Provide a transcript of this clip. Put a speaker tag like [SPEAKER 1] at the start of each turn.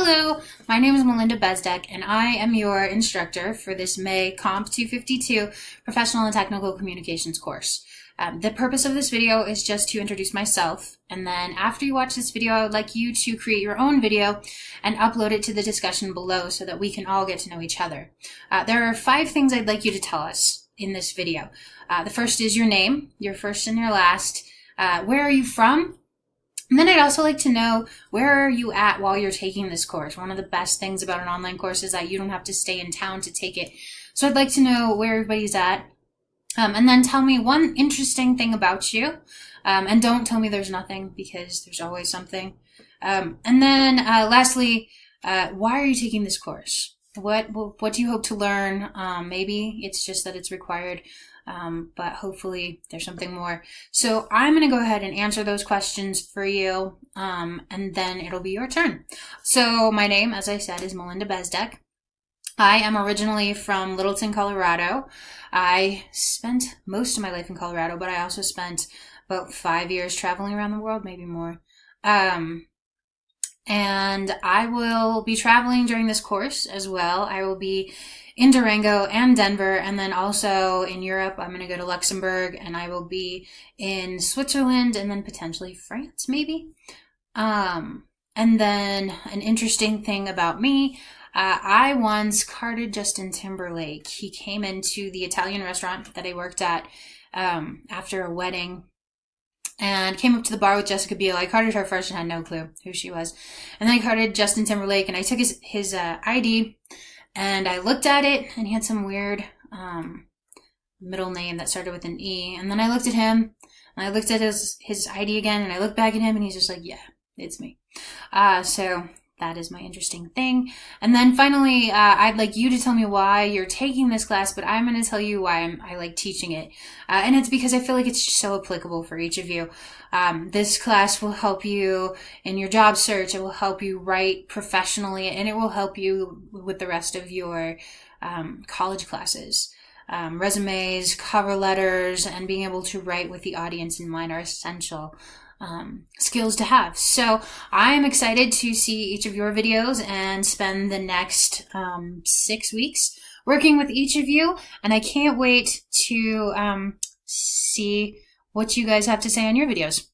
[SPEAKER 1] Hello, my name is Melinda Bezdek, and I am your instructor for this May Comp 252 Professional and Technical Communications course. The purpose of this video is just to introduce myself, and then after you watch this video, I would like you to create your own video and upload it to the discussion below so that we can all get to know each other. There are 5 things I'd like you to tell us in this video. The first is your name, your first and your last, where are you from? And then I'd also like to know, where are you at while you're taking this course? One of the best things about an online course is that you don't have to stay in town to take it. So I'd like to know where everybody's at. And then tell me one interesting thing about you. And don't tell me there's nothing, because there's always something. And then lastly, why are you taking this course? What do you hope to learn? Maybe it's just that it's required. But hopefully there's something more. So I'm going to go ahead and answer those questions for you, and then it'll be your turn. So my name, as I said, is Melinda Bezdek. I am originally from Littleton, Colorado. I spent most of my life in Colorado, but I also spent about 5 years traveling around the world, maybe more. And I will be traveling during this course as well. I will be in Durango and Denver, and then also in Europe. I'm going to go to Luxembourg, and I will be in Switzerland, and then potentially France, maybe. And then an interesting thing about me, I once carded Justin Timberlake. He came into the Italian restaurant that I worked at after a wedding, and came up to the bar with Jessica Biel. I carded her first and had no clue who she was. And then I carded Justin Timberlake, and I took his ID, and I looked at it, and he had some weird middle name that started with an E. And then I looked at him, and I looked at his ID again, and I looked back at him, and he's just like, yeah, it's me. So that is my interesting thing. And then finally, I'd like you to tell me why you're taking this class, but I'm going to tell you why I like teaching it. And it's because I feel like it's just so applicable for each of you. This class will help you in your job search. It will help you write professionally, and it will help you with the rest of your college classes. Resumes, cover letters, and being able to write with the audience in mind are essential skills to have. So I'm excited to see each of your videos and spend the next 6 weeks working with each of you. And I can't wait to see what you guys have to say on your videos.